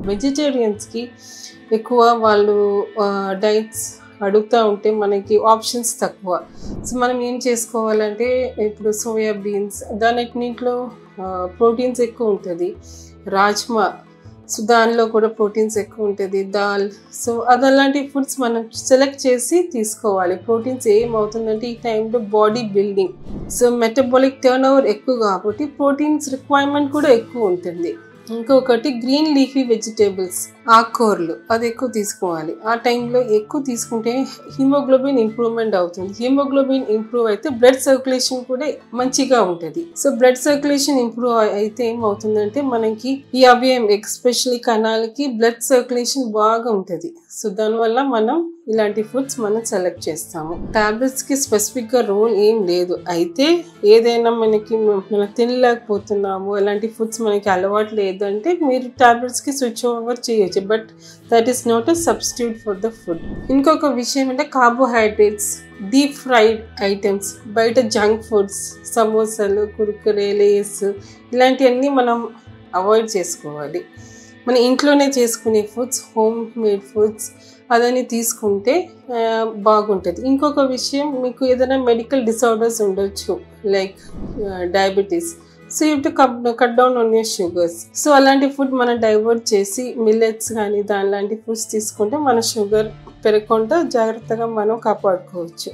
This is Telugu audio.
వెజిటేరియన్స్కి ఎక్కువ వాళ్ళు డైట్స్ అడుగుతూ ఉంటే మనకి ఆప్షన్స్ తక్కువ. సో మనం ఏం చేసుకోవాలంటే ఇప్పుడు సోయా బీన్స్ దానిలో ప్రోటీన్స్ ఎక్కువ ఉంటుంది. రాజ్మా సో దానిలో కూడా ప్రోటీన్స్ ఎక్కువ ఉంటుంది. దాల్ సో అలాంటి ఫుడ్స్ మనం సెలెక్ట్ చేసి తీసుకోవాలి. ప్రోటీన్స్ ఏమవుతుందంటే ఈ టైంలో body building so metabolic turn over ఎక్కువ కాబట్టి ప్రోటీన్స్ రిక్వైర్మెంట్ కూడా ఎక్కువ ఉంటుంది. ఇంకొకటి గ్రీన్ లీఫీ వెజిటేబుల్స్ ఆకుకూరలు అది ఎక్కువ తీసుకోవాలి. ఆ టైంలో ఎక్కువ తీసుకుంటే హిమోగ్లోబిన్ ఇంప్రూవ్మెంట్ అవుతుంది. హిమోగ్లోబిన్ ఇంప్రూవ్ అయితే బ్లడ్ సర్క్యులేషన్ కూడా మంచిగా ఉంటుంది. సో బ్లడ్ సర్క్యులేషన్ ఇంప్రూవ్ అయితే ఏమవుతుందంటే మనకి ఈ అవయవం ఎస్పెషల్లీ కణాలకి బ్లడ్ సర్క్యులేషన్ బాగా ఉంటుంది. సో దానివల్ల మనం ఇలాంటి ఫుడ్స్ మనం సెలెక్ట్ చేస్తాము. టాబ్లెట్స్కి స్పెసిఫిక్గా రోల్ ఏం లేదు. అయితే ఏదైనా మనం తినలేకపోతున్నాము అలాంటి ఫుడ్స్ మనకి అలవాటు లేదంటే మీరు టాబ్లెట్స్కి స్విచ్ ఓవర్ చేయొచ్చు. But that is not a substitute for the food. ఇంకొక విషయం అంటే కార్బోహైడ్రేట్స్, డీప్ ఫ్రైడ్ ఐటమ్స్, బయట జంక్ ఫుడ్స్, సమోసాలు, కుర్కురే, లేస్ ఇలాంటివన్నీ మనం అవాయిడ్ చేసుకోవాలి. మన ఇంట్లోనే చేసుకునే ఫుడ్స్, హోమ్ మేడ్ ఫుడ్స్ అదని తీసుకుంటే బాగుంటుంది. ఇంకొక విషయం, మీకు ఏదైనా మెడికల్ డిసార్డర్స్ ఉండొచ్చు like diabetes. So you to cut down on your sugars. So అలాంటి ఫుడ్ మనం డైవర్ట్ చేసి మిల్లెట్స్ కానీ దానిలాంటి ఫుడ్స్ తీసుకుంటే మన షుగర్ పెరగకుండా జాగ్రత్తగా మనం కాపాడుకోవచ్చు.